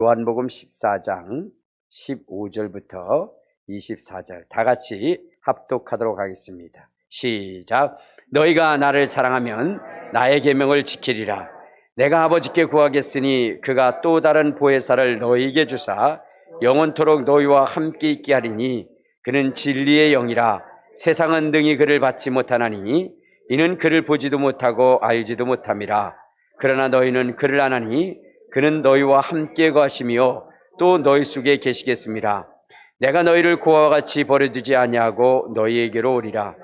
요한복음 14장 15절부터 24절 다 같이 합독하도록 하겠습니다. 시작. 너희가 나를 사랑하면 나의 계명을 지키리라. 내가 아버지께 구하겠으니 그가 또 다른 보혜사를 너희에게 주사 영원토록 너희와 함께 있게 하리니 그는 진리의 영이라. 세상은 능히 그를 받지 못하나니 이는 그를 보지도 못하고 알지도 못함이라. 그러나 너희는 그를 아나니 그는 너희와 함께 거하시며 또 너희 속에 계시겠습니다. 내가 너희를 고아와 같이 버려두지 아니하고 너희에게로 오리라.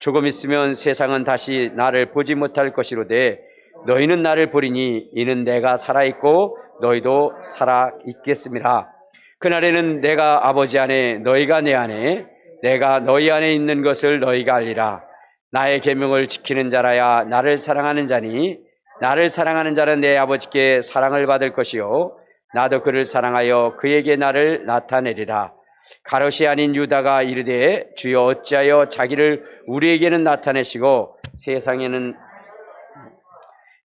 조금 있으면 세상은 다시 나를 보지 못할 것이로되 너희는 나를 보리니 이는 내가 살아있고 너희도 살아있겠습니다. 그날에는 내가 아버지 안에 너희가 내 안에 내가 너희 안에 있는 것을 너희가 알리라. 나의 계명을 지키는 자라야 나를 사랑하는 자니 나를 사랑하는 자는 내 아버지께 사랑을 받을 것이요 나도 그를 사랑하여 그에게 나를 나타내리라. 가롯이 아닌 유다가 이르되 주여 어찌하여 자기를 우리에게는 나타내시고 세상에는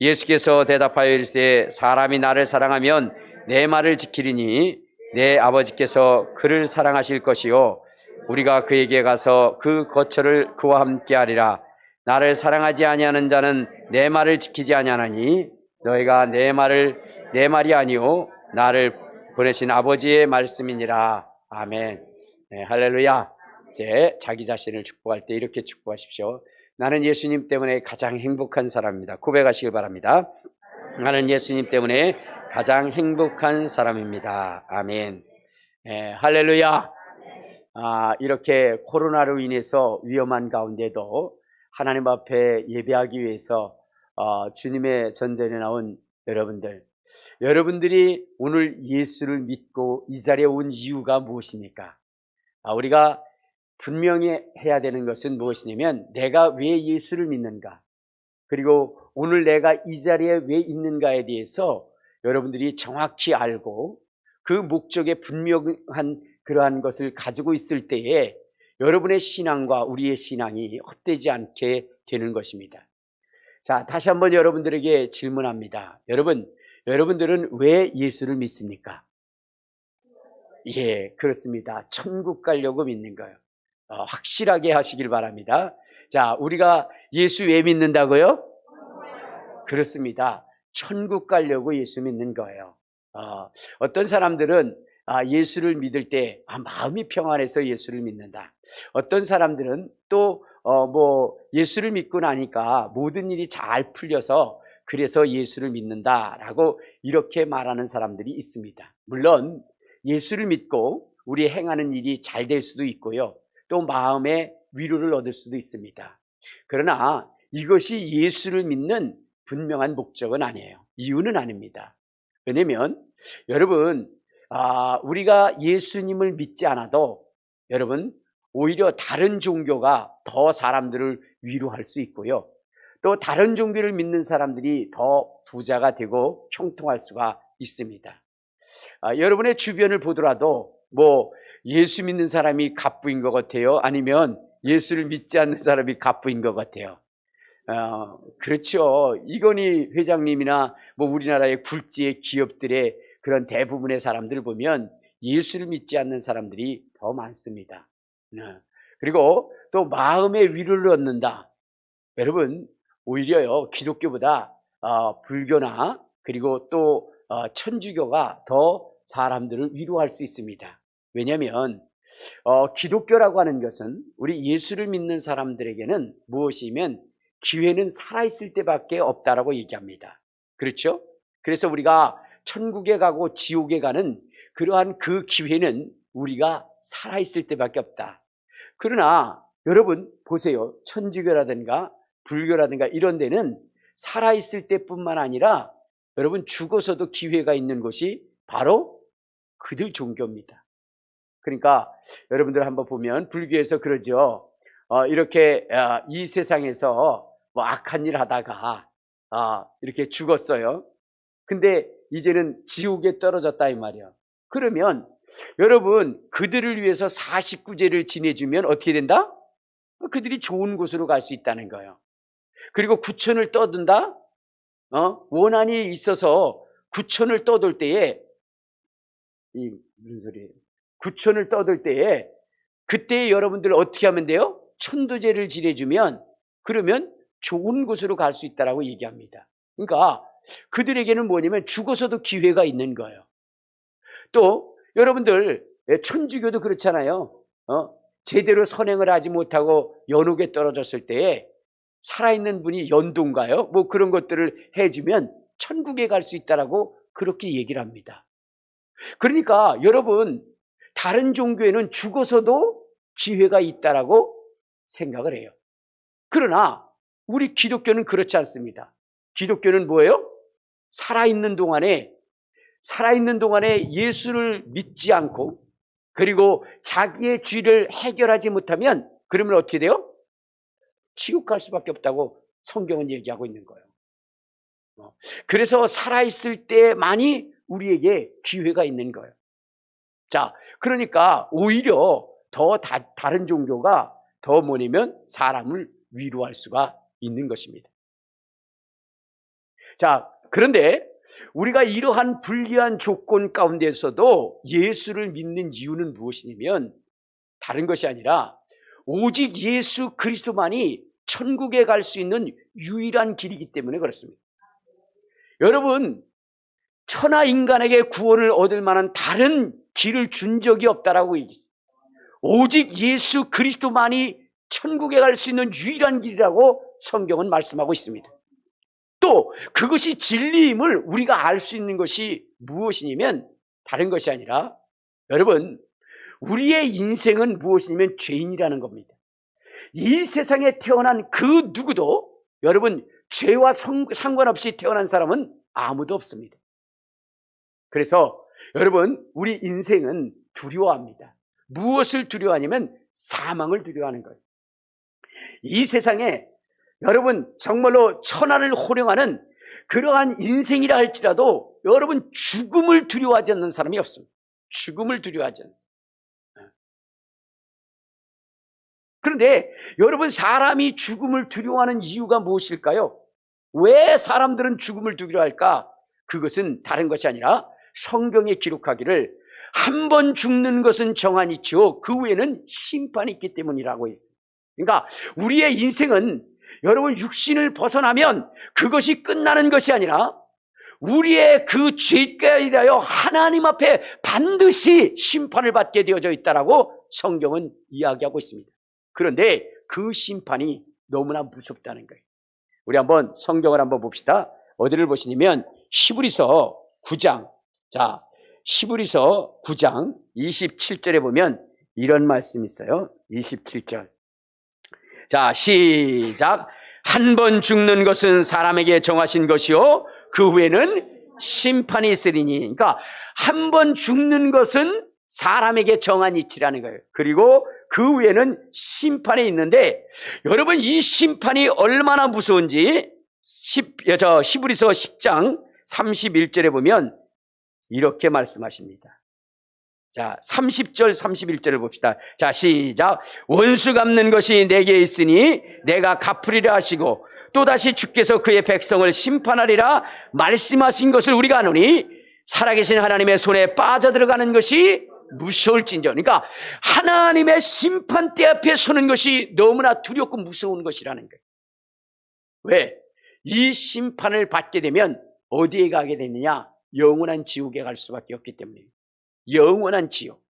예수께서 대답하여 이르시되 사람이 나를 사랑하면 내 말을 지키리니 내 아버지께서 그를 사랑하실 것이요 우리가 그에게 가서 그 거처를 그와 함께 하리라. 나를 사랑하지 아니하는 자는 내 말을 지키지 아니하나니 너희가 내 말이 아니요 나를 보내신 아버지의 말씀이니라. 아멘. 네, 할렐루야. 이제 자기 자신을 축복할 때 이렇게 축복하십시오. 나는 예수님 때문에 가장 행복한 사람입니다. 고백하시길 바랍니다. 나는 예수님 때문에 가장 행복한 사람입니다. 아멘. 네, 할렐루야. 이렇게 코로나로 인해서 위험한 가운데도 하나님 앞에 예배하기 위해서 주님의 전전에 나온 여러분들이 오늘 예수를 믿고 이 자리에 온 이유가 무엇입니까? 우리가 분명히 해야 되는 것은 무엇이냐면 내가 왜 예수를 믿는가, 그리고 오늘 내가 이 자리에 왜 있는가에 대해서 여러분들이 정확히 알고 그 목적에 분명한 그러한 것을 가지고 있을 때에 여러분의 신앙과 우리의 신앙이 헛되지 않게 되는 것입니다. 자, 다시 한번 여러분들에게 질문합니다. 여러분들은 왜 예수를 믿습니까? 예, 그렇습니다. 천국 가려고 믿는 거예요. 확실하게 하시길 바랍니다. 자, 우리가 예수 왜 믿는다고요? 그렇습니다. 천국 가려고 예수 믿는 거예요. 어떤 사람들은 예수를 믿을 때 마음이 평안해서 예수를 믿는다. 어떤 사람들은 또 예수를 믿고 나니까 모든 일이 잘 풀려서 그래서 예수를 믿는다라고 이렇게 말하는 사람들이 있습니다. 물론 예수를 믿고 우리 행하는 일이 잘 될 수도 있고요, 또 마음의 위로를 얻을 수도 있습니다. 그러나 이것이 예수를 믿는 분명한 목적은 아니에요. 이유는 아닙니다. 왜냐하면 여러분, 우리가 예수님을 믿지 않아도 여러분 오히려 다른 종교가 더 사람들을 위로할 수 있고요, 또 다른 종교를 믿는 사람들이 더 부자가 되고 형통할 수가 있습니다. 여러분의 주변을 보더라도 예수 믿는 사람이 갑부인 것 같아요? 아니면 예수를 믿지 않는 사람이 갑부인 것 같아요? 그렇죠. 이건희 회장님이나 우리나라의 굴지의 기업들의 그런 대부분의 사람들을 보면 예수를 믿지 않는 사람들이 더 많습니다. 그리고 또 마음의 위로를 얻는다. 여러분, 오히려요 기독교보다 불교나 그리고 또 천주교가 더 사람들을 위로할 수 있습니다. 왜냐하면 기독교라고 하는 것은 우리 예수를 믿는 사람들에게는 무엇이면 기회는 살아있을 때밖에 없다라고 얘기합니다. 그렇죠? 그래서 우리가 천국에 가고 지옥에 가는 그러한 그 기회는 우리가 살아있을 때밖에 없다. 그러나 여러분 보세요. 천주교라든가 불교라든가 이런 데는 살아있을 때뿐만 아니라 여러분 죽어서도 기회가 있는 곳이 바로 그들 종교입니다. 그러니까 여러분들 한번 보면 불교에서 그러죠. 이렇게 이 세상에서 악한 일 하다가 이렇게 죽었어요. 근데 이제는 지옥에 떨어졌다 이 말이야. 그러면 여러분 그들을 위해서 49제를 지내주면 어떻게 된다? 그들이 좋은 곳으로 갈 수 있다는 거예요. 그리고 구천을 떠든다? 원한이 있어서 구천을 떠돌 때에 무슨 소리예요? 구천을 떠들 때에 그때 여러분들 어떻게 하면 돼요? 천도제를 지내주면 그러면 좋은 곳으로 갈 수 있다라고 얘기합니다. 그러니까 그들에게는 뭐냐면 죽어서도 기회가 있는 거예요. 또 여러분들 천주교도 그렇잖아요. 제대로 선행을 하지 못하고 연옥에 떨어졌을 때에 살아있는 분이 연도인가요? 뭐 그런 것들을 해주면 천국에 갈 수 있다라고 그렇게 얘기를 합니다. 그러니까 여러분 다른 종교에는 죽어서도 기회가 있다라고 생각을 해요. 그러나 우리 기독교는 그렇지 않습니다. 기독교는 뭐예요? 살아있는 동안에 예수를 믿지 않고 그리고 자기의 죄를 해결하지 못하면 그러면 어떻게 돼요? 지옥 갈 수밖에 없다고 성경은 얘기하고 있는 거예요. 그래서 살아있을 때만이 우리에게 기회가 있는 거예요. 자, 그러니까 오히려 더 다른 종교가 더 뭐냐면 사람을 위로할 수가 있는 것입니다. 자, 그런데 우리가 이러한 불리한 조건 가운데서도 예수를 믿는 이유는 무엇이냐면 다른 것이 아니라 오직 예수 그리스도만이 천국에 갈 수 있는 유일한 길이기 때문에 그렇습니다. 여러분, 천하 인간에게 구원을 얻을 만한 다른 길을 준 적이 없다라고 얘기했어요. 오직 예수 그리스도만이 천국에 갈 수 있는 유일한 길이라고 성경은 말씀하고 있습니다. 또 그것이 진리임을 우리가 알 수 있는 것이 무엇이냐면 다른 것이 아니라 여러분 우리의 인생은 무엇이냐면 죄인이라는 겁니다. 이 세상에 태어난 그 누구도 여러분 죄와 상관없이 태어난 사람은 아무도 없습니다. 그래서 여러분 우리 인생은 두려워합니다. 무엇을 두려워하냐면 사망을 두려워하는 거예요. 이 세상에 여러분 정말로 천하를 호령하는 그러한 인생이라 할지라도 여러분 죽음을 두려워하지 않는 사람이 없습니다. 죽음을 두려워하지 않습니다. 그런데 여러분 사람이 죽음을 두려워하는 이유가 무엇일까요? 왜 사람들은 죽음을 두려워할까? 그것은 다른 것이 아니라 성경에 기록하기를 한 번 죽는 것은 정한이치요 그 후에는 심판이 있기 때문이라고 했어요. 그러니까 우리의 인생은 여러분 육신을 벗어나면 그것이 끝나는 것이 아니라 우리의 그 죄에 대하여 하나님 앞에 반드시 심판을 받게 되어져 있다라고 성경은 이야기하고 있습니다. 그런데 그 심판이 너무나 무섭다는 거예요. 우리 한번 성경을 한번 봅시다. 어디를 보시냐면 히브리서 9장. 자, 히브리서 9장 27절에 보면 이런 말씀이 있어요. 27절. 자, 시작. 한 번 죽는 것은 사람에게 정하신 것이요 그 후에는 심판이 있으리니. 그러니까 한 번 죽는 것은 사람에게 정한 이치라는 거예요. 그리고 그 후에는 심판이 있는데 여러분 이 심판이 얼마나 무서운지 히브리서 10장 31절에 보면 이렇게 말씀하십니다. 자, 30절 31절을 봅시다. 자, 시작. 원수 갚는 것이 내게 있으니 내가 갚으리라 하시고 또다시 주께서 그의 백성을 심판하리라 말씀하신 것을 우리가 아노니 살아계신 하나님의 손에 빠져들어가는 것이 무서울진저. 그러니까 하나님의 심판대 앞에 서는 것이 너무나 두렵고 무서운 것이라는 거예요. 왜? 이 심판을 받게 되면 어디에 가게 되느냐? 영원한 지옥에 갈 수밖에 없기 때문이에요. 영원한 지옥.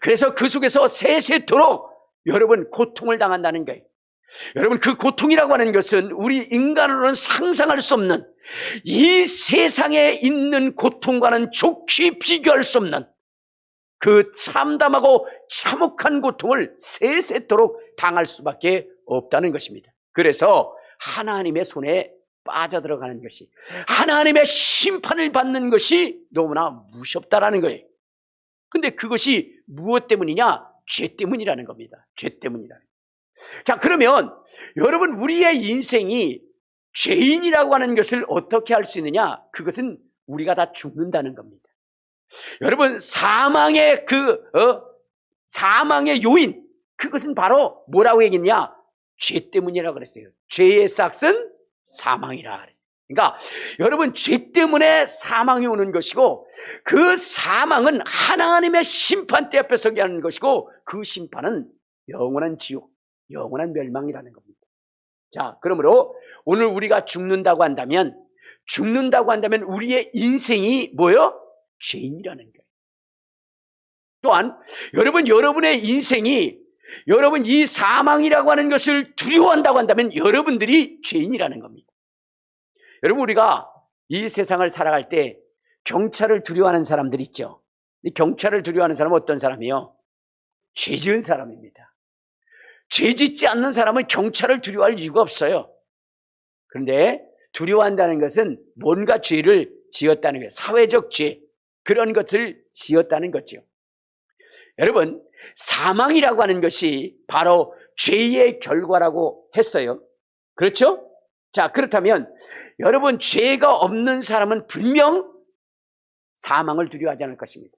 그래서 그 속에서 세세토록 여러분 고통을 당한다는 거예요. 여러분 그 고통이라고 하는 것은 우리 인간으로는 상상할 수 없는 이 세상에 있는 고통과는 좋게 비교할 수 없는 그 참담하고 참혹한 고통을 세세토록 당할 수밖에 없다는 것입니다. 그래서 하나님의 손에 빠져들어가는 것이 하나님의 심판을 받는 것이 너무나 무섭다라는 거예요. 근데 그것이 무엇 때문이냐? 죄 때문이라는 겁니다. 죄 때문이라는 거예요. 자, 그러면 여러분 우리의 인생이 죄인이라고 하는 것을 어떻게 할 수 있느냐? 그것은 우리가 다 죽는다는 겁니다. 여러분 사망의 사망의 요인 그것은 바로 뭐라고 얘기했냐? 죄 때문이라고 그랬어요. 죄의 삭은 사망이라 그랬어요. 그러니까 여러분, 죄 때문에 사망이 오는 것이고, 그 사망은 하나님의 심판대 앞에 서게 하는 것이고, 그 심판은 영원한 지옥, 영원한 멸망이라는 겁니다. 자, 그러므로 오늘 우리가 죽는다고 한다면 우리의 인생이 뭐요? 죄인이라는 거예요. 또한 여러분의 인생이, 여러분 이 사망이라고 하는 것을 두려워한다고 한다면 여러분들이 죄인이라는 겁니다. 여러분, 우리가 이 세상을 살아갈 때 경찰을 두려워하는 사람들이 있죠. 이 경찰을 두려워하는 사람은 어떤 사람이에요? 죄 지은 사람입니다. 죄 짓지 않는 사람은 경찰을 두려워할 이유가 없어요. 그런데 두려워한다는 것은 뭔가 죄를 지었다는 거예요. 사회적 죄, 그런 것을 지었다는 거죠. 여러분, 사망이라고 하는 것이 바로 죄의 결과라고 했어요. 그렇죠? 자, 그렇다면 여러분, 죄가 없는 사람은 분명 사망을 두려워하지 않을 것입니다.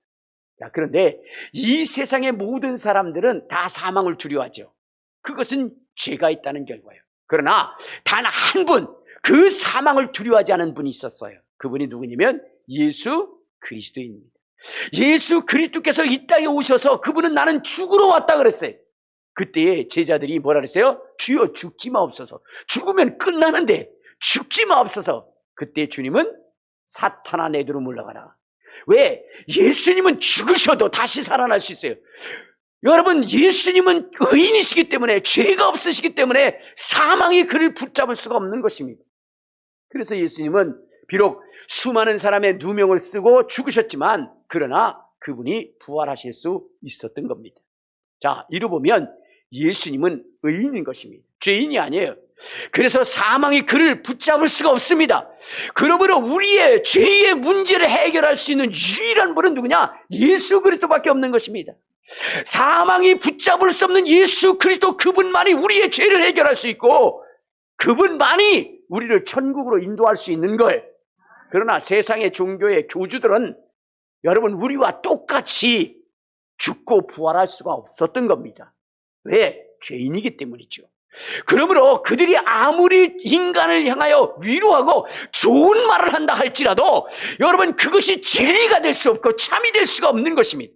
자, 그런데 이 세상의 모든 사람들은 다 사망을 두려워하죠. 그것은 죄가 있다는 결과예요. 그러나 단 한 분, 그 사망을 두려워하지 않은 분이 있었어요. 그분이 누구냐면 예수 그리스도입니다. 예수 그리스도께서 이 땅에 오셔서 그분은 나는 죽으러 왔다 그랬어요. 그때 제자들이 뭐라 그랬어요? 주여, 죽지 마옵소서. 죽으면 끝나는데 죽지 마옵소서. 그때 주님은 사탄아, 내 뒤로 물러가라. 왜? 예수님은 죽으셔도 다시 살아날 수 있어요. 여러분, 예수님은 의인이시기 때문에, 죄가 없으시기 때문에 사망이 그를 붙잡을 수가 없는 것입니다. 그래서 예수님은 비록 수많은 사람의 누명을 쓰고 죽으셨지만, 그러나 그분이 부활하실 수 있었던 겁니다. 자, 이루 보면 예수님은 의인인 것입니다. 죄인이 아니에요. 그래서 사망이 그를 붙잡을 수가 없습니다. 그러므로 우리의 죄의 문제를 해결할 수 있는 유일한 분은 누구냐? 예수 그리스도밖에 없는 것입니다. 사망이 붙잡을 수 없는 예수 그리스도, 그분만이 우리의 죄를 해결할 수 있고, 그분만이 우리를 천국으로 인도할 수 있는 거예요. 그러나 세상의 종교의 교주들은 여러분, 우리와 똑같이 죽고 부활할 수가 없었던 겁니다. 왜? 죄인이기 때문이죠. 그러므로 그들이 아무리 인간을 향하여 위로하고 좋은 말을 한다 할지라도 여러분, 그것이 진리가 될 수 없고 참이 될 수가 없는 것입니다.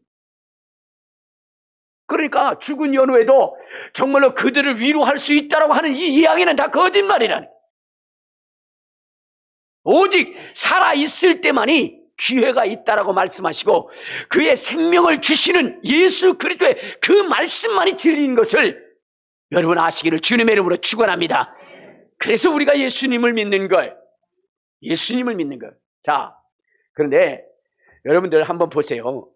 그러니까 죽은 연후에도 정말로 그들을 위로할 수 있다고 하는 이 이야기는 다 거짓말이라는 거예요. 오직 살아있을 때만이 기회가 있다라고 말씀하시고, 그의 생명을 주시는 예수 그리스도의 그 말씀만이 진리인 것을 여러분 아시기를 주님의 이름으로 축원합니다. 그래서 우리가 예수님을 믿는 거예요. 예수님을 믿는 거예요. 자, 그런데 여러분들 한번 보세요.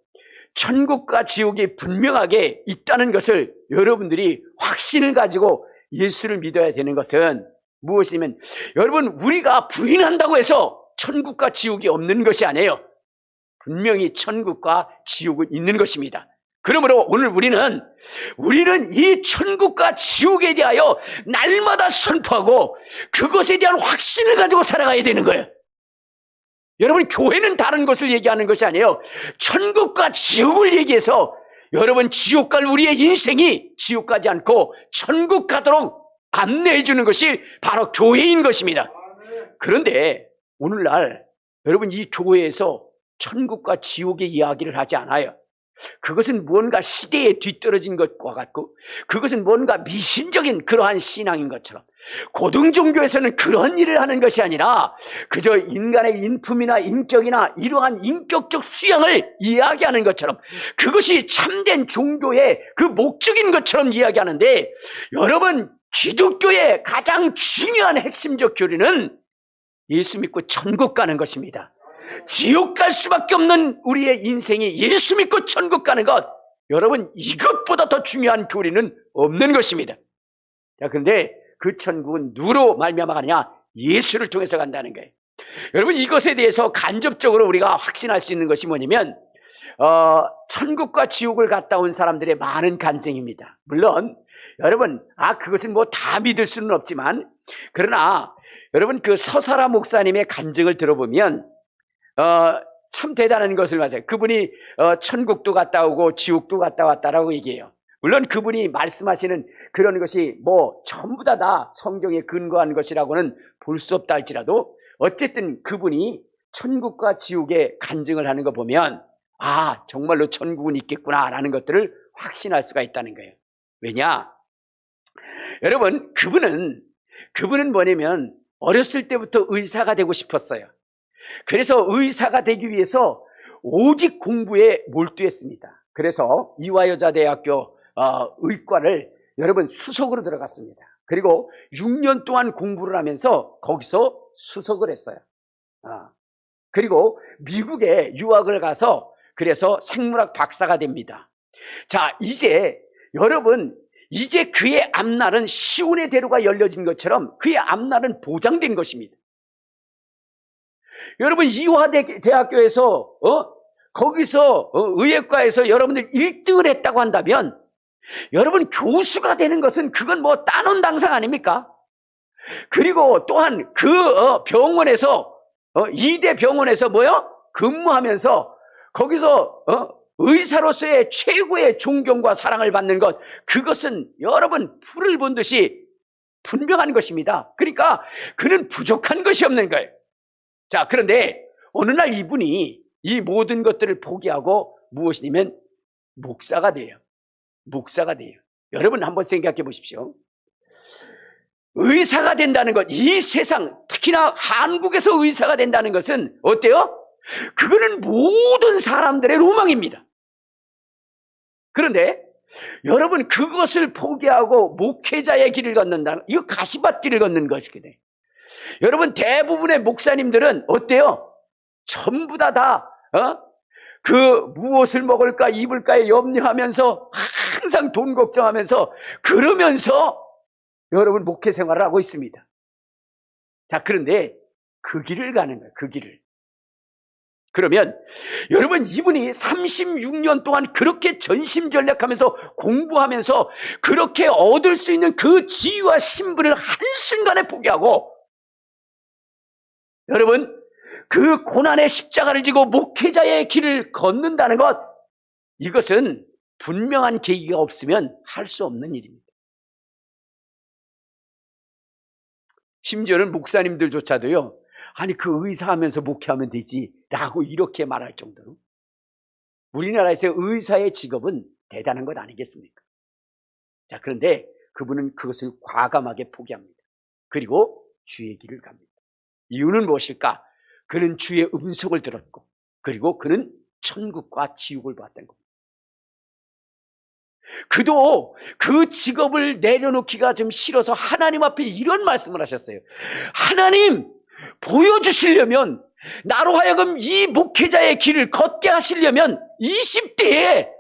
천국과 지옥이 분명하게 있다는 것을 여러분들이 확신을 가지고 예수를 믿어야 되는 것은 무엇이냐면, 여러분, 우리가 부인한다고 해서 천국과 지옥이 없는 것이 아니에요. 분명히 천국과 지옥은 있는 것입니다. 그러므로 오늘 우리는 이 천국과 지옥에 대하여 날마다 선포하고 그것에 대한 확신을 가지고 살아가야 되는 거예요. 여러분, 교회는 다른 것을 얘기하는 것이 아니에요. 천국과 지옥을 얘기해서 여러분, 지옥 갈 우리의 인생이 지옥 가지 않고 천국 가도록 안내해 주는 것이 바로 교회인 것입니다. 그런데 오늘날 여러분, 이 교회에서 천국과 지옥의 이야기를 하지 않아요. 그것은 뭔가 시대에 뒤떨어진 것과 같고, 그것은 뭔가 미신적인 그러한 신앙인 것처럼, 고등종교에서는 그런 일을 하는 것이 아니라 그저 인간의 인품이나 인격이나 이러한 인격적 수양을 이야기하는 것처럼, 그것이 참된 종교의 그 목적인 것처럼 이야기하는데, 여러분, 기독교의 가장 중요한 핵심적 교리는 예수 믿고 천국 가는 것입니다. 지옥 갈 수밖에 없는 우리의 인생이 예수 믿고 천국 가는 것, 여러분, 이것보다 더 중요한 교리는 없는 것입니다. 자, 그런데 그 천국은 누구로 말미암아 가느냐? 예수를 통해서 간다는 거예요. 여러분, 이것에 대해서 간접적으로 우리가 확신할 수 있는 것이 뭐냐면, 천국과 지옥을 갔다 온 사람들의 많은 간증입니다. 물론 여러분, 그것은 뭐 다 믿을 수는 없지만, 그러나 여러분, 그 서사라 목사님의 간증을 들어보면 참 대단한 것을 맞아요. 그분이 천국도 갔다 오고 지옥도 갔다 왔다라고 얘기해요. 물론 그분이 말씀하시는 그런 것이 뭐 전부 다 성경에 근거한 것이라고는 볼 수 없다 할지라도, 어쨌든 그분이 천국과 지옥에 간증을 하는 거 보면 정말로 천국은 있겠구나라는 것들을 확신할 수가 있다는 거예요. 왜냐? 여러분, 그분은 뭐냐면 어렸을 때부터 의사가 되고 싶었어요. 그래서 의사가 되기 위해서 오직 공부에 몰두했습니다. 그래서 이화여자대학교 의과를 여러분 수석으로 들어갔습니다. 그리고 6년 동안 공부를 하면서 거기서 수석을 했어요. 그리고 미국에 유학을 가서 그래서 생물학 박사가 됩니다. 자, 여러분, 이제 그의 앞날은 시온의 대로가 열려진 것처럼 그의 앞날은 보장된 것입니다. 여러분, 이화대학교에서 거기서 의예과에서 여러분들 1등을 했다고 한다면 여러분, 교수가 되는 것은 그건 뭐 따놓은 당상 아닙니까? 그리고 또한 그 병원에서 이대 병원에서 근무하면서 거기서 의사로서의 최고의 존경과 사랑을 받는 것, 그것은 여러분 불을 본 듯이 분명한 것입니다. 그러니까 그는 부족한 것이 없는 거예요. 자, 그런데 어느 날 이분이 이 모든 것들을 포기하고 무엇이냐면 목사가 돼요. 목사가 돼요. 여러분 한번 생각해 보십시오. 의사가 된다는 것, 이 세상, 특히나 한국에서 의사가 된다는 것은 어때요? 그거는 모든 사람들의 로망입니다. 그런데 여러분, 그것을 포기하고 목회자의 길을 걷는다는, 이거 가시밭길을 걷는 것이거든요. 여러분, 대부분의 목사님들은 어때요? 전부 다 그 무엇을 먹을까 입을까에 염려하면서 항상 돈 걱정하면서 그러면서 여러분 목회 생활을 하고 있습니다. 자, 그런데 그 길을 가는 거예요. 그 길을. 그러면 여러분, 이분이 36년 동안 그렇게 전심전력하면서 공부하면서 그렇게 얻을 수 있는 그 지위와 신분을 한순간에 포기하고 여러분, 그 고난의 십자가를 지고 목회자의 길을 걷는다는 것, 이것은 분명한 계기가 없으면 할 수 없는 일입니다. 심지어는 목사님들조차도요, 아니 그 의사하면서 목회하면 되지 라고 이렇게 말할 정도로 우리나라에서 의사의 직업은 대단한 것 아니겠습니까? 자, 그런데 그분은 그것을 과감하게 포기합니다. 그리고 주의 길을 갑니다. 이유는 무엇일까? 그는 주의 음성을 들었고 그리고 그는 천국과 지옥을 봤던 겁니다. 그도 그 직업을 내려놓기가 좀 싫어서 하나님 앞에 이런 말씀을 하셨어요. 하나님, 보여주시려면, 나로 하여금 이 목회자의 길을 걷게 하시려면 20대에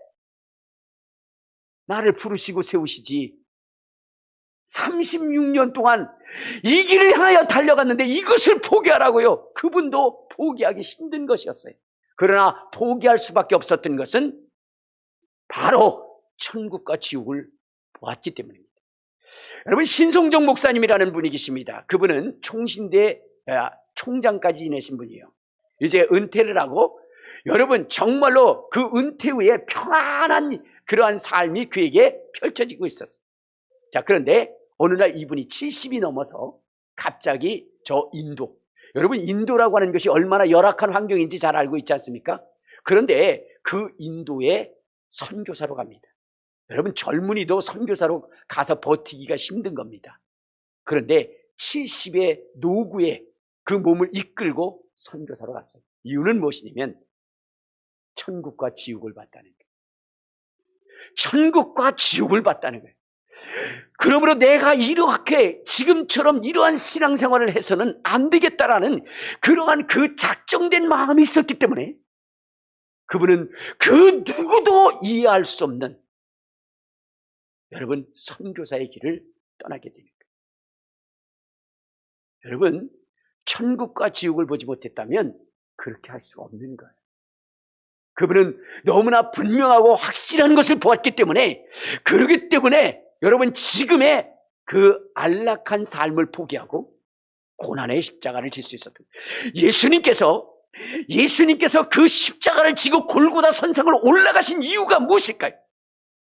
나를 부르시고 세우시지, 36년 동안 이 길을 향하여 달려갔는데 이것을 포기하라고요. 그분도 포기하기 힘든 것이었어요. 그러나 포기할 수밖에 없었던 것은 바로 천국과 지옥을 보았기 때문입니다. 여러분, 신송정 목사님이라는 분이 계십니다. 그분은 총신대 총장까지 지내신 분이에요. 이제 은퇴를 하고 여러분 정말로 그 은퇴 후에 평안한 그러한 삶이 그에게 펼쳐지고 있었어요. 자, 그런데 어느 날 이분이 70이 넘어서 갑자기 여러분 인도라고 하는 것이 얼마나 열악한 환경인지 잘 알고 있지 않습니까? 그런데 그 인도에 선교사로 갑니다. 여러분, 젊은이도 선교사로 가서 버티기가 힘든 겁니다. 그런데 70의 노구에 그 몸을 이끌고 선교사로 갔어요. 이유는 무엇이냐면 천국과 지옥을 봤다는 거예요. 천국과 지옥을 봤다는 거예요. 그러므로 내가 이렇게 지금처럼 이러한 신앙생활을 해서는 안 되겠다라는 그러한 그 작정된 마음이 있었기 때문에 그분은 그 누구도 이해할 수 없는 여러분 선교사의 길을 떠나게 됩니다. 여러분, 천국과 지옥을 보지 못했다면 그렇게 할 수가 없는 거예요. 그분은 너무나 분명하고 확실한 것을 보았기 때문에, 그러기 때문에 여러분 지금의 그 안락한 삶을 포기하고 고난의 십자가를 질 수 있었던 거예요. 예수님께서 그 십자가를 지고 골고다 선상을 올라가신 이유가 무엇일까요?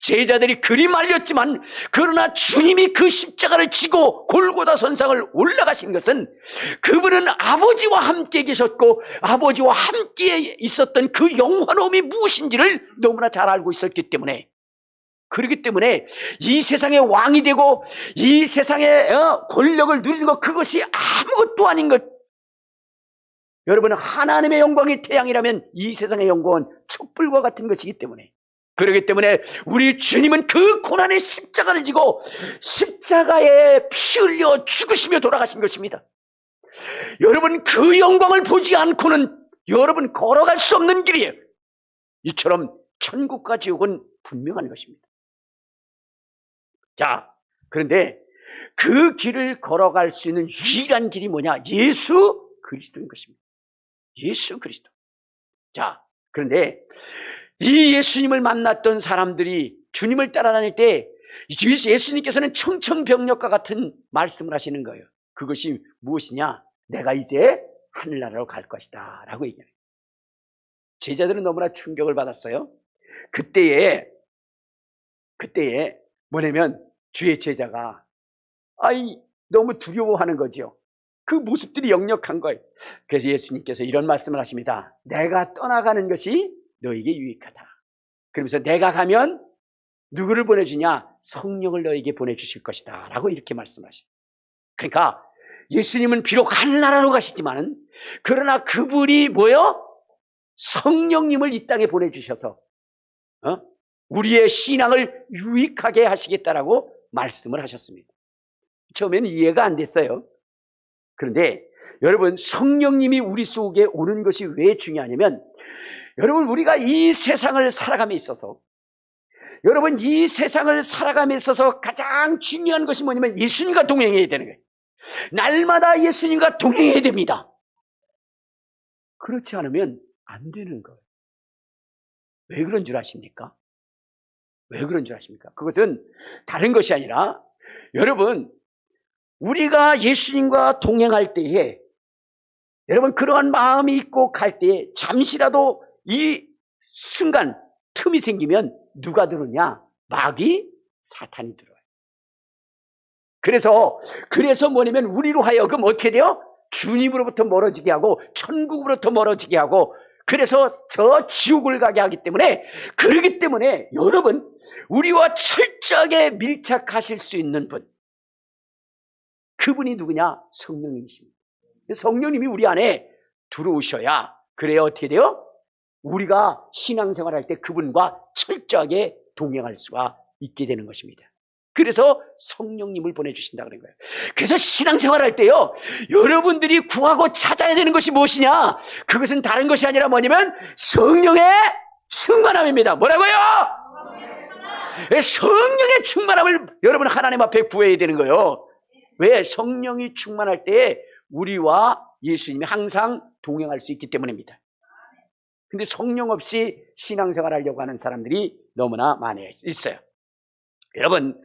제자들이 그리 말렸지만 그러나 주님이 그 십자가를 지고 골고다 선상을 올라가신 것은 그분은 아버지와 함께 계셨고 아버지와 함께 있었던 그 영화로움이 무엇인지를 너무나 잘 알고 있었기 때문에, 그렇기 때문에 이 세상의 왕이 되고 이 세상의 권력을 누리는 것, 그것이 아무것도 아닌 것. 여러분, 하나님의 영광이 태양이라면 이 세상의 영광은 촛불과 같은 것이기 때문에, 그렇기 때문에 우리 주님은 그 고난의 십자가를 지고 십자가에 피 흘려 죽으시며 돌아가신 것입니다. 여러분, 그 영광을 보지 않고는 여러분 걸어갈 수 없는 길이에요. 이처럼 천국과 지옥은 분명한 것입니다. 자, 그런데 그 길을 걸어갈 수 있는 유일한 길이 뭐냐? 예수 그리스도인 것입니다. 예수 그리스도. 자, 그런데 이 예수님을 만났던 사람들이 주님을 따라다닐 때 예수님께서는 청천벽력과 같은 말씀을 하시는 거예요. 그것이 무엇이냐? 내가 이제 하늘나라로 갈 것이다 라고 얘기해요. 제자들은 너무나 충격을 받았어요. 그때에 뭐냐면 주의 제자가 너무 두려워하는 거죠. 그 모습들이 역력한 거예요. 그래서 예수님께서 이런 말씀을 하십니다. 내가 떠나가는 것이 너에게 유익하다. 그러면서 내가 가면 누구를 보내주냐? 성령을 너에게 보내주실 것이다 라고 이렇게 말씀하셔요. 그러니까 예수님은 비록 하늘나라로 가시지만은 그러나 그분이 뭐요? 성령님을 이 땅에 보내주셔서 우리의 신앙을 유익하게 하시겠다라고 말씀을 하셨습니다. 처음에는 이해가 안 됐어요. 그런데 여러분, 성령님이 우리 속에 오는 것이 왜 중요하냐면, 여러분, 우리가 이 세상을 살아감에 있어서 가장 중요한 것이 뭐냐면 예수님과 동행해야 되는 거예요. 날마다 예수님과 동행해야 됩니다. 그렇지 않으면 안 되는 거예요. 왜 그런 줄 아십니까? 그것은 다른 것이 아니라, 여러분, 우리가 예수님과 동행할 때에, 여러분, 그러한 마음이 있고 갈 때에 잠시라도 이 순간 틈이 생기면 누가 들어오냐? 마귀, 사탄이 들어와요. 그래서 뭐냐면 우리로 하여금 어떻게 돼요? 주님으로부터 멀어지게 하고 천국으로부터 멀어지게 하고, 그래서 저 지옥을 가게 하기 때문에, 그러기 때문에 여러분, 우리와 철저하게 밀착하실 수 있는 분, 그분이 누구냐? 성령님이십니다. 성령님이 우리 안에 들어오셔야, 그래야 어떻게 돼요? 우리가 신앙생활할 때 그분과 철저하게 동행할 수가 있게 되는 것입니다. 그래서 성령님을 보내주신다 그런 거예요. 그래서 신앙생활할 때요, 여러분들이 구하고 찾아야 되는 것이 무엇이냐? 그것은 다른 것이 아니라 뭐냐면 성령의 충만함입니다. 뭐라고요? 성령의 충만함을 여러분 하나님 앞에 구해야 되는 거예요. 왜? 성령이 충만할 때에 우리와 예수님이 항상 동행할 수 있기 때문입니다. 근데 성령 없이 신앙생활 하려고 하는 사람들이 너무나 많이 있어요. 여러분,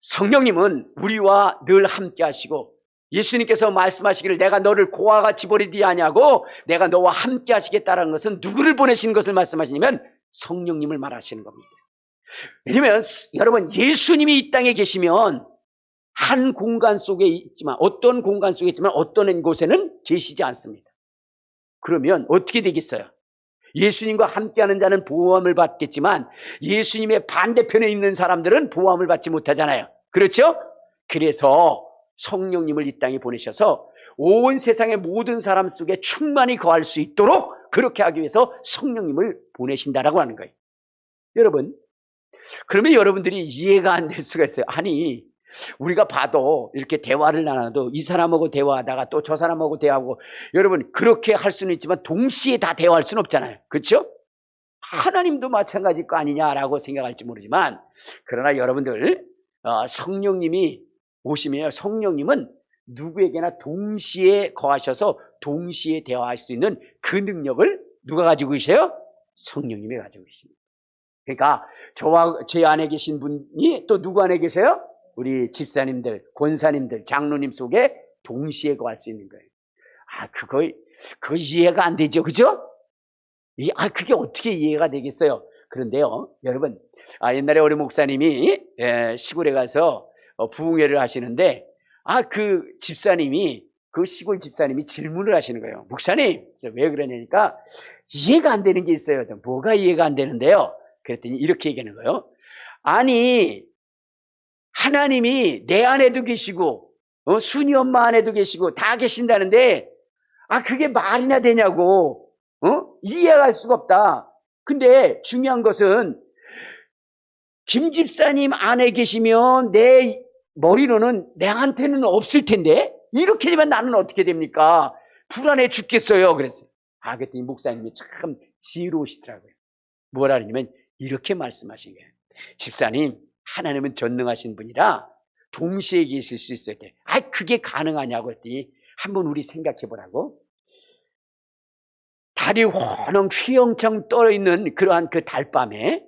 성령님은 우리와 늘 함께 하시고, 예수님께서 말씀하시기를 내가 너를 고와 같이 버리지 아니하고 내가 너와 함께 하시겠다라는 것은 누구를 보내시는 것을 말씀하시냐면 성령님을 말하시는 겁니다. 왜냐하면 여러분, 예수님이 이 땅에 계시면 한 공간 속에 있지만, 어떤 공간 속에 있지만 어떤 곳에는 계시지 않습니다. 그러면 어떻게 되겠어요? 예수님과 함께하는 자는 보호함을 받겠지만 예수님의 반대편에 있는 사람들은 보호함을 받지 못하잖아요. 그렇죠? 그래서 성령님을 이 땅에 보내셔서 온 세상의 모든 사람 속에 충만히 거할 수 있도록 그렇게 하기 위해서 성령님을 보내신다라고 하는 거예요. 여러분, 그러면 여러분들이 이해가 안 될 수가 있어요. 아니, 우리가 봐도 이렇게 대화를 나눠도 이 사람하고 대화하다가 또 저 사람하고 대화하고, 여러분, 그렇게 할 수는 있지만 동시에 다 대화할 수는 없잖아요. 그렇죠? 하나님도 마찬가지일 거 아니냐라고 생각할지 모르지만, 그러나 여러분들 성령님이 오시면 성령님은 누구에게나 동시에 거하셔서 동시에 대화할 수 있는 그 능력을 누가 가지고 계세요? 성령님이 가지고 계십니다. 그러니까 저와 제 안에 계신 분이 또 누구 안에 계세요? 우리 집사님들, 권사님들, 장로님 속에 동시에 거할 수 있는 거예요. 그거 이해가 안 되죠, 그죠? 그게 어떻게 이해가 되겠어요? 그런데요, 여러분, 옛날에 우리 목사님이 시골에 가서 부흥회를 하시는데, 그 집사님이, 그 시골 집사님이 질문을 하시는 거예요. 목사님, 왜 그러냐니까, 이해가 안 되는 게 있어요. 뭐가 이해가 안 되는데요? 그랬더니 이렇게 얘기하는 거예요. 아니, 하나님이 내 안에도 계시고, 순이 엄마 안에도 계시고, 다 계신다는데, 그게 말이나 되냐고, 이해할 수가 없다. 근데 중요한 것은, 김 집사님 안에 계시면 내 머리로는 내한테는 없을 텐데, 이렇게 되면 나는 어떻게 됩니까? 불안해 죽겠어요. 그랬어요. 그랬더니 목사님이 참 지혜로우시더라고요. 뭐라 그러냐면, 이렇게 말씀하신 거예요. 집사님, 하나님은 전능하신 분이라 동시에 계실 수 있어야 돼. 그게 가능하냐고 했더니 한번 우리 생각해 보라고. 달이 워낙 휘영청 떠 있는 그러한 그 달밤에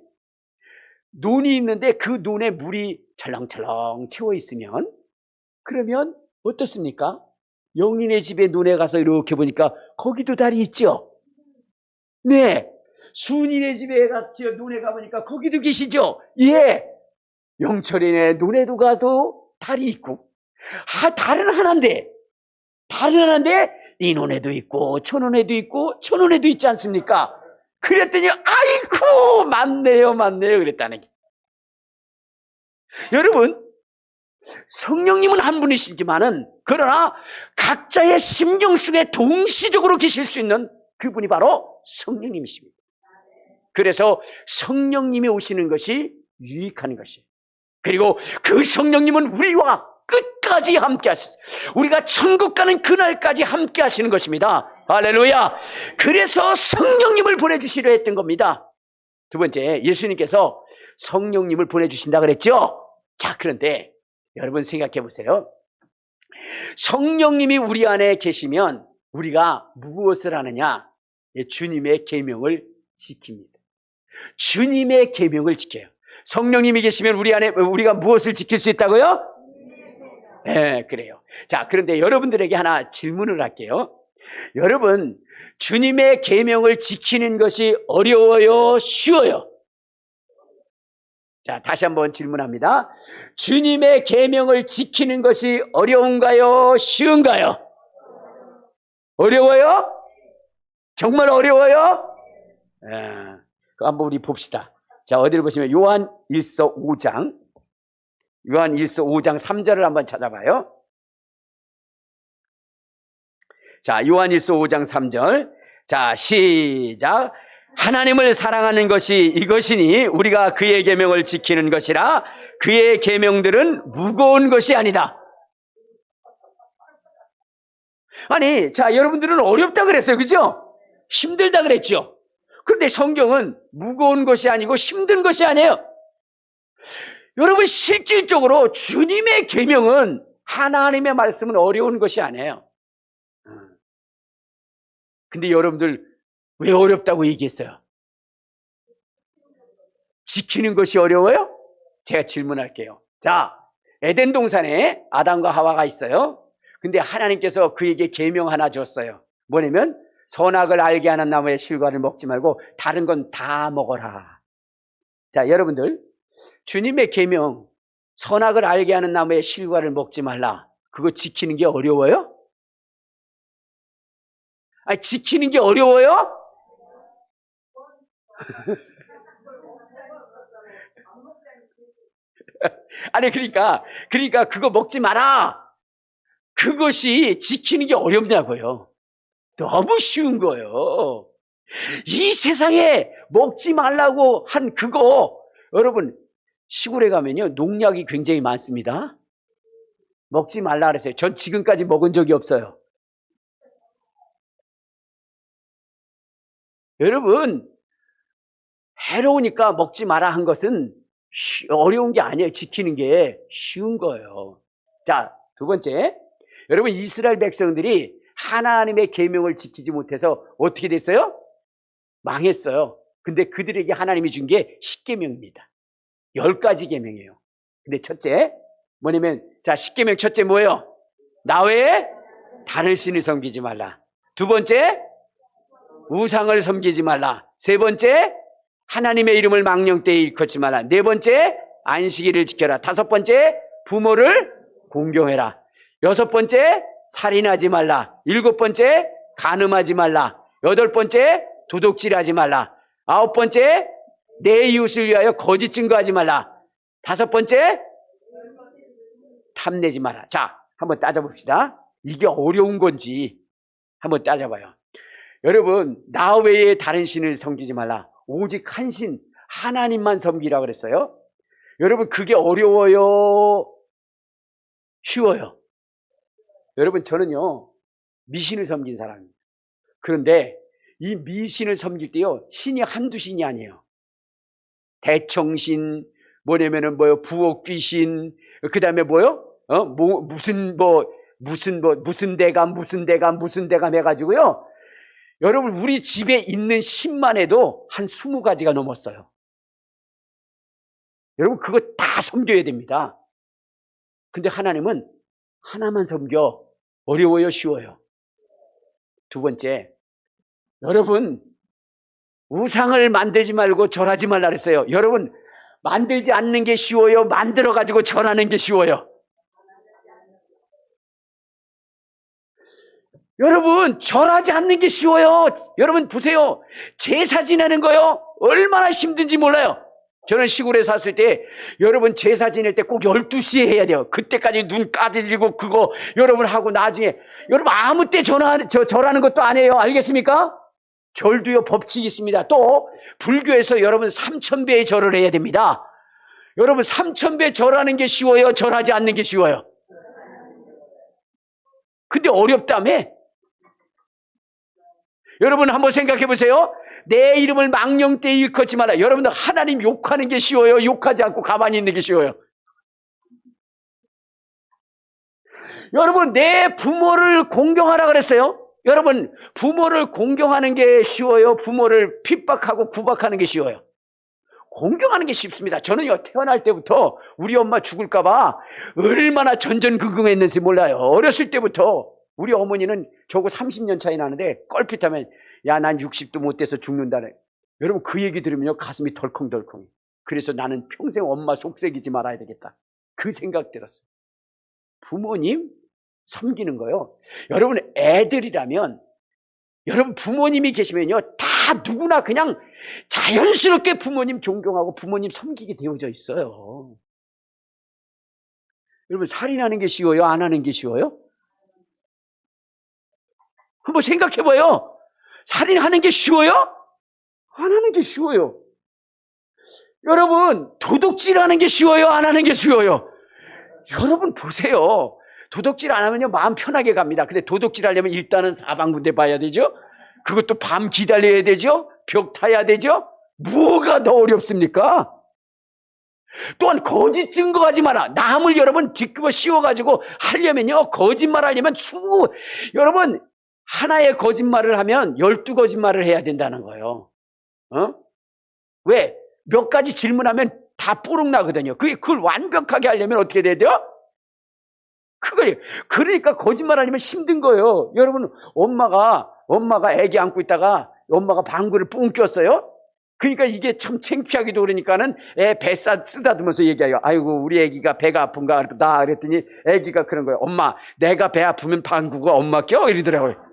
논이 있는데 그 논에 물이 철렁철렁 채워 있으면, 그러면 어떻습니까? 영인의 집에 논에 가서 이렇게 보니까 거기도 달이 있죠? 네. 순인의 집에 가서 논에 가보니까 거기도 계시죠? 예. 영철이네 논에도 가도 달이 있고, 달은 하나인데 이 논에도 있고 저 논에도 있고 저 논에도 있지 않습니까? 그랬더니 아이고 맞네요 그랬다는 게. 여러분, 성령님은 한 분이시지만은, 그러나 각자의 심령 속에 동시적으로 계실 수 있는 그분이 바로 성령님이십니다. 그래서 성령님이 오시는 것이 유익한 것이에요. 그리고 그 성령님은 우리와 끝까지 함께 하셨어요. 우리가 천국 가는 그날까지 함께 하시는 것입니다. 할렐루야. 그래서 성령님을 보내주시려 했던 겁니다. 두 번째, 예수님께서 성령님을 보내주신다 그랬죠? 자, 그런데 여러분 생각해 보세요. 성령님이 우리 안에 계시면 우리가 무엇을 하느냐? 주님의 계명을 지킵니다. 주님의 계명을 지켜요. 성령님이 계시면 우리 안에 우리가 무엇을 지킬 수 있다고요? 네, 그래요. 자, 그런데 여러분들에게 하나 질문을 할게요. 여러분, 주님의 계명을 지키는 것이 어려워요? 쉬워요? 자, 다시 한번 질문합니다. 주님의 계명을 지키는 것이 어려운가요? 쉬운가요? 어려워요? 정말 어려워요? 한번 우리 봅시다. 자, 어디를 보시면 요한 1서 5장 3절을 한번 찾아봐요. 자, 요한 1서 5장 3절. 자, 시작. 하나님을 사랑하는 것이 이것이니 우리가 그의 계명을 지키는 것이라. 그의 계명들은 무거운 것이 아니다. 아니, 자, 여러분들은 어렵다 그랬어요. 그죠? 힘들다 그랬죠? 그런데 성경은 무거운 것이 아니고 힘든 것이 아니에요. 여러분, 실질적으로 주님의 계명은, 하나님의 말씀은 어려운 것이 아니에요. 근데 여러분들 왜 어렵다고 얘기했어요? 지키는 것이 어려워요? 제가 질문할게요. 자, 에덴 동산에 아담과 하와가 있어요. 근데 하나님께서 그에게 계명 하나 줬어요. 뭐냐면 선악을 알게 하는 나무의 실과를 먹지 말고 다른 건 다 먹어라. 자, 여러분들, 주님의 계명, 선악을 알게 하는 나무의 실과를 먹지 말라, 그거 지키는 게 어려워요? 지키는 게 어려워요? 아니, 그러니까 그거 먹지 마라, 그것이 지키는 게 어렵냐고요. 너무 쉬운 거예요. 이 세상에 먹지 말라고 한 그거, 여러분, 시골에 가면요 농약이 굉장히 많습니다. 먹지 말라 그랬어요. 전 지금까지 먹은 적이 없어요. 여러분, 해로우니까 먹지 마라 한 것은 어려운 게 아니에요. 지키는 게 쉬운 거예요. 자, 두 번째, 여러분, 이스라엘 백성들이 하나님의 계명을 지키지 못해서 어떻게 됐어요? 망했어요. 근데 그들에게 하나님이 준 게 10계명입니다. 10가지 계명이에요. 근데 첫째, 뭐냐면, 자, 10계명 첫째 뭐예요? 나 외에 다른 신을 섬기지 말라. 두 번째, 우상을 섬기지 말라. 세 번째, 하나님의 이름을 망령되이 일컫지 말라. 네 번째, 안식일을 지켜라. 다섯 번째, 부모를 공경해라. 여섯 번째, 살인하지 말라. 일곱 번째, 간음하지 말라. 여덟 번째, 도둑질하지 말라. 아홉 번째, 내 이웃을 위하여 거짓 증거하지 말라. 다섯 번째, 탐내지 마라. 자, 한번 따져봅시다. 이게 어려운 건지 한번 따져봐요. 여러분, 나 외에 다른 신을 섬기지 말라. 오직 한 신, 하나님만 섬기라 그랬어요. 여러분, 그게 어려워요? 쉬워요? 여러분, 저는요, 미신을 섬긴 사람입니다. 그런데 이 미신을 섬길 때요, 신이 한두 신이 아니에요. 대청신, 뭐냐면은 부엌 귀신, 그 다음에 무슨 대감 해가지고요. 여러분, 우리 집에 있는 신만 해도 한 20가지가 넘었어요. 여러분, 그거 다 섬겨야 됩니다. 근데 하나님은 하나만 섬겨. 어려워요, 쉬워요? 두 번째, 여러분, 우상을 만들지 말고 절하지 말라 그랬어요. 여러분, 만들지 않는 게 쉬워요? 만들어가지고 절하는 게 쉬워요? 여러분, 절하지 않는 게 쉬워요. 여러분 보세요. 제사 지내는 거요, 얼마나 힘든지 몰라요. 저는 시골에 샀을 때 여러분 제사 지낼 때 꼭 12시에 해야 돼요. 그때까지 눈 까들고 그거 여러분 하고 나중에 여러분 아무 때 절하는 것도 안 해요. 알겠습니까? 절도요 법칙이 있습니다. 또 불교에서 여러분 3000배의 절을 해야 됩니다. 여러분 3000배 절하는 게 쉬워요? 절하지 않는 게 쉬워요? 근데 어렵다며? 여러분 한번 생각해 보세요. 내 이름을 망령되이 일컫지 마라. 여러분들 하나님 욕하는 게 쉬워요? 욕하지 않고 가만히 있는 게 쉬워요? 여러분, 내 부모를 공경하라 그랬어요. 여러분, 부모를 공경하는 게 쉬워요? 부모를 핍박하고 구박하는 게 쉬워요? 공경하는 게 쉽습니다. 저는요, 태어날 때부터 우리 엄마 죽을까 봐 얼마나 전전긍긍했는지 몰라요. 어렸을 때부터 우리 어머니는 저하고 30년 차이 나는데 껄핏하면 야, 난 60도 못 돼서 죽는다네. 여러분, 그 얘기 들으면요, 가슴이 덜컹덜컹. 그래서 나는 평생 엄마 속썩이지 말아야 되겠다. 그 생각 들었어요. 부모님 섬기는 거요. 여러분, 애들이라면, 여러분 부모님이 계시면요, 다 누구나 그냥 자연스럽게 부모님 존경하고 부모님 섬기게 되어져 있어요. 여러분, 살인하는 게 쉬워요? 안 하는 게 쉬워요? 한번 생각해봐요. 살인하는 게 쉬워요? 안 하는 게 쉬워요. 여러분, 도둑질하는 게 쉬워요? 안 하는 게 쉬워요? 여러분 보세요. 도둑질 안 하면요, 마음 편하게 갑니다. 근데 도둑질 하려면 일단은 사방군데 봐야 되죠? 그것도 밤 기다려야 되죠? 벽 타야 되죠? 뭐가 더 어렵습니까? 또한 거짓 증거하지 마라. 남을 여러분 뒤집어 씌워가지고 하려면요, 거짓말 하려면 여러분, 하나의 거짓말을 하면 12거짓말을 해야 된다는 거예요. 왜? 몇 가지 질문하면 다 뽀록 나거든요. 그걸 완벽하게 하려면 어떻게 돼야 돼요? 그러니까 거짓말 하려면 힘든 거예요. 여러분, 엄마가 애기 안고 있다가 엄마가 방구를 뿡 꼈어요. 그러니까 이게 참 창피하기도 그러니까는 애 배 쓰다듬으면서 얘기해요. 아이고, 우리 애기가 배가 아픈가? 그랬더니 애기가 그런 거예요. 엄마, 내가 배 아프면 방구가 엄마 껴? 이러더라고요.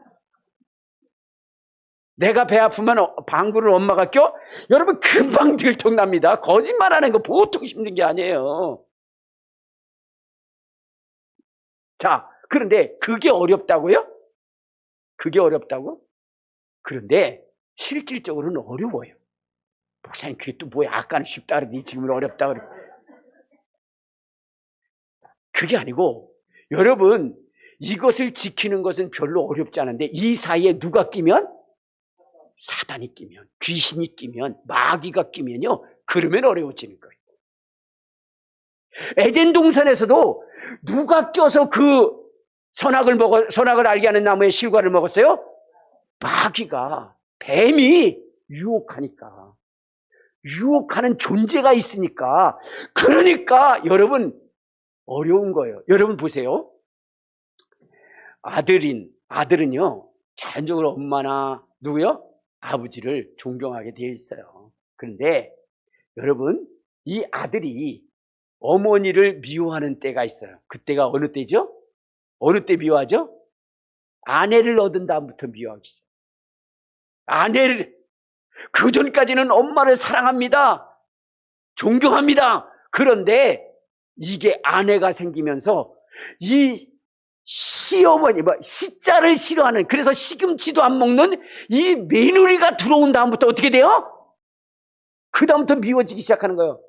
내가 배 아프면 방구를 엄마가 껴? 여러분, 금방 들통납니다. 거짓말하는 거 보통 힘든 게 아니에요. 자, 그런데 그게 어렵다고요? 그게 어렵다고? 그런데 실질적으로는 어려워요. 목사님, 그게 또 뭐야? 아까는 쉽다 그러더니 지금은 어렵다 그래. 그게 아니고, 여러분, 이것을 지키는 것은 별로 어렵지 않은데 이 사이에 누가 끼면? 사단이 끼면, 귀신이 끼면, 마귀가 끼면요, 그러면 어려워지는 거예요. 에덴 동산에서도 누가 껴서 그 선악을 알게 하는 나무의 실과를 먹었어요? 마귀가, 뱀이 유혹하니까, 유혹하는 존재가 있으니까, 그러니까 여러분 어려운 거예요. 여러분 보세요. 아들은요, 자연적으로 엄마나 누구요? 아버지를 존경하게 되어 있어요. 그런데 여러분, 이 아들이 어머니를 미워하는 때가 있어요. 그때가 어느 때죠? 어느 때 미워하죠? 아내를 얻은 다음부터 미워하기 시작해요. 아내를, 그 전까지는 엄마를 사랑합니다. 존경합니다. 그런데 이게 아내가 생기면서 이 시어머니, 시자를 싫어하는, 그래서 시금치도 안 먹는 이 며느리가 들어온 다음부터 어떻게 돼요? 그 다음부터 미워지기 시작하는 거예요.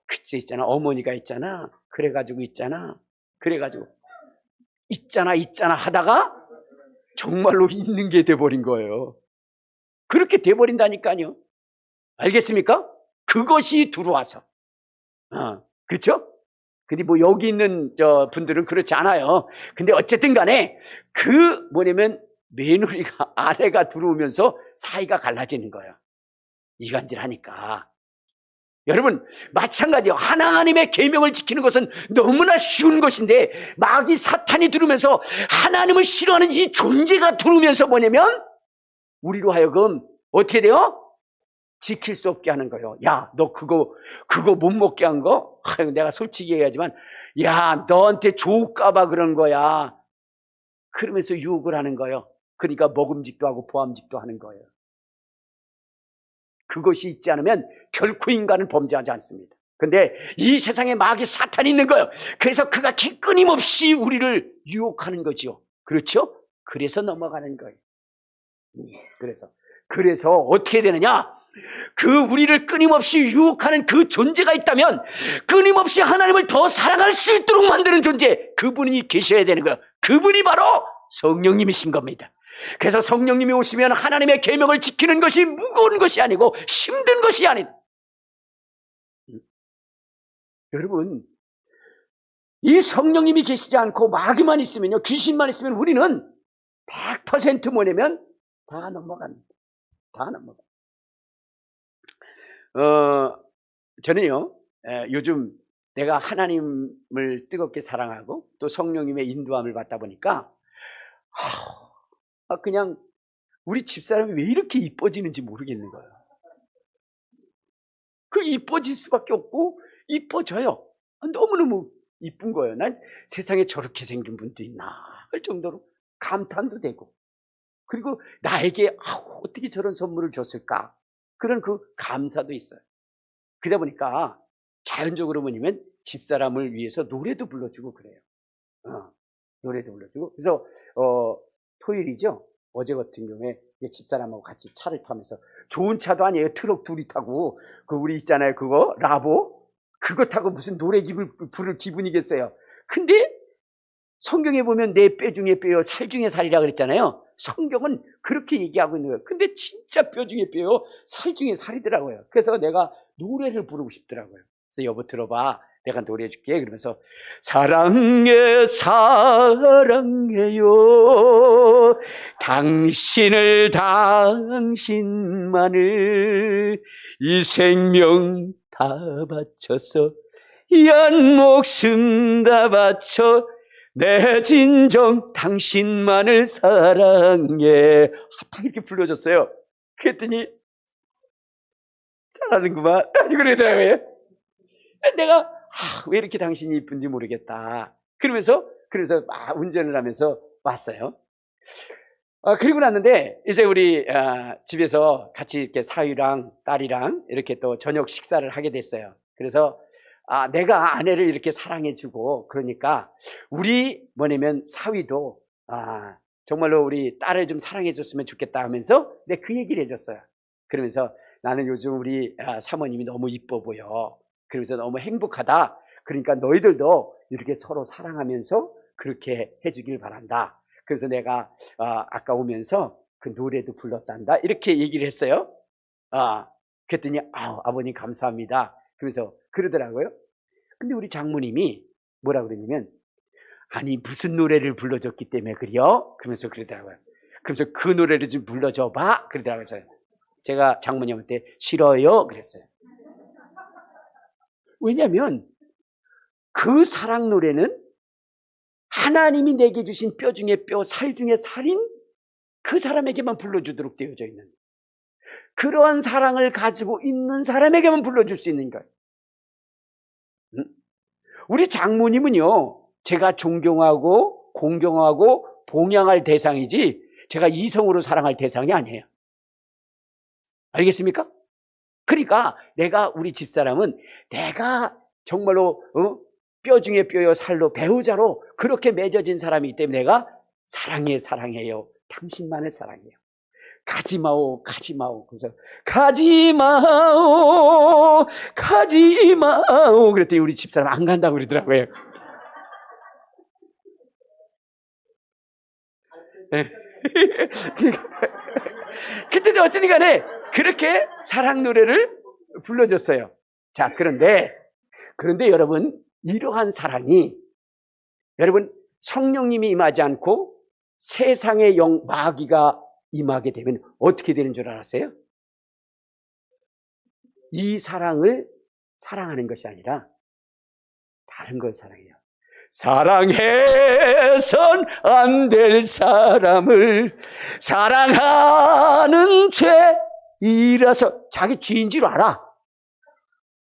그치, 있잖아. 어머니가 있잖아. 그래가지고 있잖아. 그래가지고 있잖아 하다가 정말로 있는 게 돼버린 거예요. 그렇게 돼버린다니까요. 알겠습니까? 그것이 들어와서. 그렇죠? 근데 뭐 여기 있는 분들은 그렇지 않아요. 근데 어쨌든 간에 뭐냐면 며느리가, 아내가 들어오면서 사이가 갈라지는 거예요. 이간질하니까. 여러분, 마찬가지예요. 하나님의 계명을 지키는 것은 너무나 쉬운 것인데 마귀 사탄이 들어오면서 하나님을 싫어하는 이 존재가 들어오면서 뭐냐면 우리로 하여금 어떻게 돼요? 지킬 수 없게 하는 거예요. 야, 너 그거 못 먹게 한 거? 내가 솔직히 얘기하지만, 야, 너한테 좋을까봐 그런 거야. 그러면서 유혹을 하는 거예요. 그러니까 먹음직도 하고 보암직도 하는 거예요. 그것이 있지 않으면 결코 인간은 범죄하지 않습니다. 근데 이 세상에 마귀 사탄이 있는 거예요. 그래서 그가 끊임없이 우리를 유혹하는 거죠. 그렇죠? 그래서 넘어가는 거예요. 그래서 어떻게 되느냐? 우리를 끊임없이 유혹하는 그 존재가 있다면 끊임없이 하나님을 더 사랑할 수 있도록 만드는 존재, 그분이 계셔야 되는 거예요. 그분이 바로 성령님이신 겁니다. 그래서 성령님이 오시면 하나님의 계명을 지키는 것이 무거운 것이 아니고 힘든 것이 아닌. 여러분, 이 성령님이 계시지 않고 마귀만 있으면요, 귀신만 있으면 우리는 100% 뭐냐면 다 넘어갑니다. 다 넘어갑니다. 저는요, 요즘 내가 하나님을 뜨겁게 사랑하고 또 성령님의 인도함을 받다 보니까 그냥 우리 집사람이 왜 이렇게 이뻐지는지 모르겠는 거예요. 이뻐질 수밖에 없고 이뻐져요. 너무너무 이쁜 거예요. 난 세상에 저렇게 생긴 분도 있나 할 정도로 감탄도 되고, 그리고 나에게 어떻게 저런 선물을 줬을까, 그런 그 감사도 있어요. 그러다 보니까 자연적으로 뭐냐면 집사람을 위해서 노래도 불러주고 그래요. 노래도 불러주고. 그래서 토요일이죠. 어제 같은 경우에 집사람하고 같이 차를 타면서, 좋은 차도 아니에요. 트럭 둘이 타고, 우리 있잖아요. 그거 라보, 그거 타고 무슨 노래 부를 기분이겠어요. 근데 성경에 보면 내 뼈 중에 뼈요, 살 중에 살이라 그랬잖아요. 성경은 그렇게 얘기하고 있는 거예요. 근데 진짜 뼈 중에 뼈요, 살 중에 살이더라고요. 그래서 내가 노래를 부르고 싶더라고요. 그래서 여보 들어봐, 내가 노래해 줄게. 그러면서 사랑해 사랑해요 당신을, 당신만을 이 생명 다 바쳐서, 연 목숨 다 바쳐 내 진정 당신만을 사랑해. 딱 이렇게 불러줬어요. 그랬더니 잘하는구만 그러더라고요. 내가 왜 이렇게 당신이 이쁜지 모르겠다. 그래서 운전을 하면서 왔어요. 그리고 났는데 이제 우리 집에서 같이 이렇게 사위랑 딸이랑 이렇게 또 저녁 식사를 하게 됐어요. 그래서 내가 아내를 이렇게 사랑해주고 그러니까 우리 뭐냐면 사위도 정말로 우리 딸을 좀 사랑해줬으면 좋겠다 하면서 내가 그 얘기를 해줬어요. 그러면서 나는 요즘 우리 사모님이 너무 이뻐 보여. 그러면서 너무 행복하다. 그러니까 너희들도 이렇게 서로 사랑하면서 그렇게 해주길 바란다. 그래서 내가 아까 오면서 그 노래도 불렀단다. 이렇게 얘기를 했어요. 그랬더니 아버님 감사합니다. 그러면서 그러더라고요. 근데 우리 장모님이 뭐라 그러냐면, 아니 무슨 노래를 불러줬기 때문에 그래요? 그러면서 그러더라고요. 그래서 그 노래를 좀 불러줘봐 그러더라고요. 제가 장모님한테 싫어요 그랬어요. 왜냐하면 그 사랑 노래는 하나님이 내게 주신 뼈 중에 뼈, 살 중에 살인 그 사람에게만 불러주도록 되어져 있는, 그러한 사랑을 가지고 있는 사람에게만 불러줄 수 있는 거예요. 우리 장모님은요, 제가 존경하고 공경하고 봉양할 대상이지 제가 이성으로 사랑할 대상이 아니에요. 알겠습니까? 그러니까 내가 우리 집사람은 내가 정말로 뼈 중에 뼈요 살로 배우자로 그렇게 맺어진 사람이기 때문에 내가 사랑해요. 당신만을 사랑해요. 가지마오. 그래서 가지마오 그랬더니 우리 집사람 안 간다고 그러더라고요. 그때 어쩌니 간에 그렇게 사랑 노래를 불러줬어요. 자, 그런데 여러분, 이러한 사랑이 여러분 성령님이 임하지 않고 세상의 영 마귀가 임하게 되면 어떻게 되는 줄 알았어요? 이 사랑을 사랑하는 것이 아니라 다른 걸 사랑해요. 사랑해선 안 될 사람을 사랑하는 죄이라서 자기 죄인 줄 알아.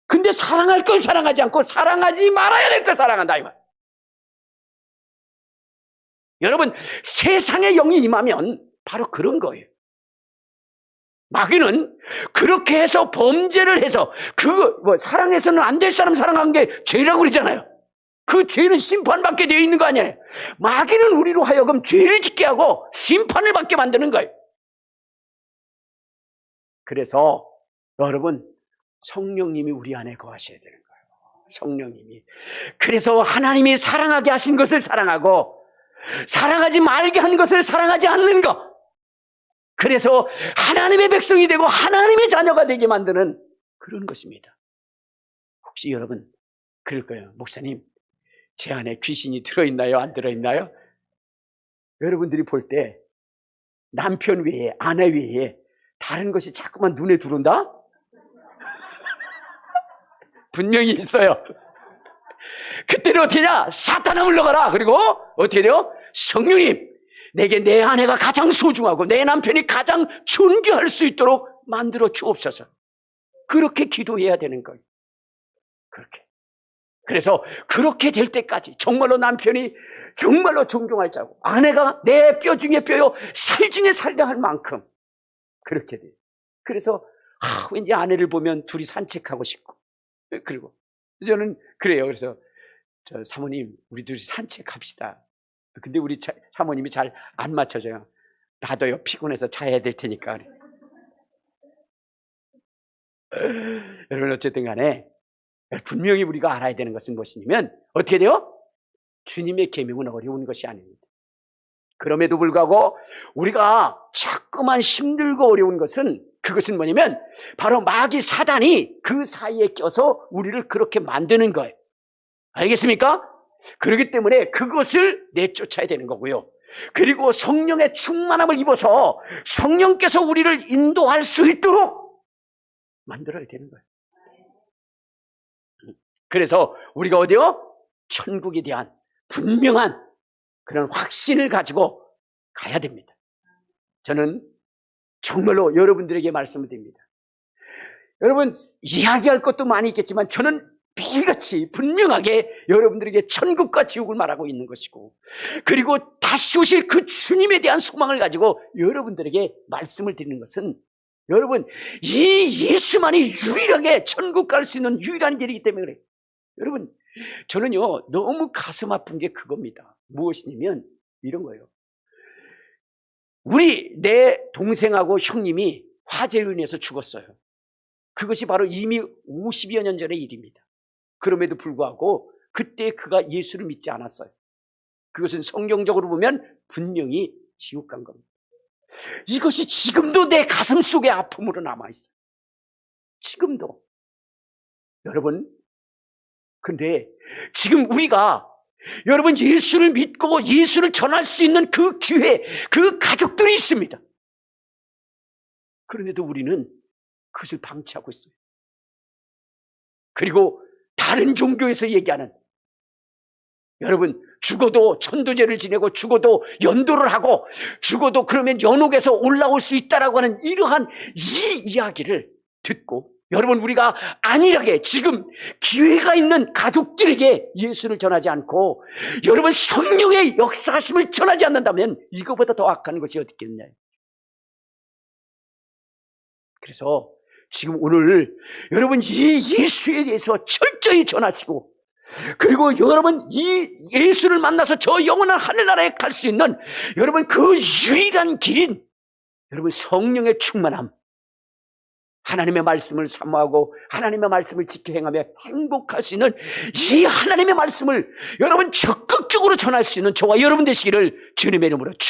근데 사랑할 걸 사랑하지 않고 사랑하지 말아야 될 걸 사랑한다 이 말. 여러분, 세상의 영이 임하면 바로 그런 거예요. 마귀는 그렇게 해서 범죄를 해서 사랑해서는 안 될 사람 사랑한 게 죄라고 그러잖아요. 그 죄는 심판받게 되어 있는 거 아니에요. 마귀는 우리로 하여금 죄를 짓게 하고 심판을 받게 만드는 거예요. 그래서 여러분, 성령님이 우리 안에 거하셔야 되는 거예요. 성령님이. 그래서 하나님이 사랑하게 하신 것을 사랑하고 사랑하지 말게 한 것을 사랑하지 않는 것. 그래서 하나님의 백성이 되고 하나님의 자녀가 되게 만드는 그런 것입니다. 혹시 여러분 그럴 거예요. 목사님, 제 안에 귀신이 들어있나요? 안 들어있나요? 여러분들이 볼 때 남편 외에 아내 외에 다른 것이 자꾸만 눈에 들어온다? 분명히 있어요. 그때는 어떻게 하냐? 사탄아 물러가라. 그리고 어떻게 돼요? 성령님, 내게 내 아내가 가장 소중하고 내 남편이 가장 존귀할 수 있도록 만들어 주옵소서. 그렇게 기도해야 되는 거예요. 그렇게. 그래서 그렇게 될 때까지 정말로 남편이 정말로 존경할 자고 아내가 내 뼈 중에 뼈요 살 중에 살려 할 만큼 그렇게 돼요. 그래서 왠지 아내를 보면 둘이 산책하고 싶고, 그리고 저는 그래요. 그래서 사모님, 우리 둘이 산책합시다. 근데 우리 사모님이 잘 안 맞춰줘요. 나도요, 피곤해서 자야 될 테니까. 여러분, 어쨌든 간에 분명히 우리가 알아야 되는 것은 무엇이냐면 어떻게 돼요? 주님의 계명은 어려운 것이 아닙니다. 그럼에도 불구하고 우리가 자꾸만 힘들고 어려운 것은 그것은 뭐냐면 바로 마귀 사단이 그 사이에 껴서 우리를 그렇게 만드는 거예요. 알겠습니까? 그렇기 때문에 그것을 내쫓아야 되는 거고요. 그리고 성령의 충만함을 입어서 성령께서 우리를 인도할 수 있도록 만들어야 되는 거예요. 그래서 우리가 어디요? 천국에 대한 분명한 그런 확신을 가지고 가야 됩니다. 저는 정말로 여러분들에게 말씀을 드립니다. 여러분, 이야기할 것도 많이 있겠지만 저는 매일같이 분명하게 여러분들에게 천국과 지옥을 말하고 있는 것이고, 그리고 다시 오실 그 주님에 대한 소망을 가지고 여러분들에게 말씀을 드리는 것은, 여러분, 이 예수만이 유일하게 천국 갈 수 있는 유일한 길이기 때문에 그래요. 여러분, 저는요 너무 가슴 아픈 게 그겁니다. 무엇이냐면 이런 거예요. 내 동생하고 형님이 화재로 인해서 죽었어요. 그것이 바로 이미 50여 년 전의 일입니다. 그럼에도 불구하고 그때 그가 예수를 믿지 않았어요. 그것은 성경적으로 보면 분명히 지옥 간 겁니다. 이것이 지금도 내 가슴 속에 아픔으로 남아있어요. 지금도. 여러분, 근데 지금 우리가 여러분 예수를 믿고 예수를 전할 수 있는 그 기회, 그 가족들이 있습니다. 그런데도 우리는 그것을 방치하고 있어요. 그리고 다른 종교에서 얘기하는 여러분, 죽어도 천도제를 지내고 죽어도 연도를 하고 죽어도 그러면 연옥에서 올라올 수 있다라고 하는 이러한 이 이야기를 듣고 여러분, 우리가 안일하게 지금 기회가 있는 가족들에게 예수를 전하지 않고 여러분 성령의 역사하심을 전하지 않는다면 이거보다 더 악한 것이 어디 있겠느냐. 그래서 지금 오늘 여러분 이 예수에 대해서 철저히 전하시고, 그리고 여러분 이 예수를 만나서 저 영원한 하늘나라에 갈 수 있는 여러분 그 유일한 길인 여러분 성령의 충만함, 하나님의 말씀을 사모하고 하나님의 말씀을 지켜 행하며 행복할 수 있는 이 하나님의 말씀을 여러분 적극적으로 전할 수 있는 저와 여러분 되시기를 주님의 이름으로 축복합니다.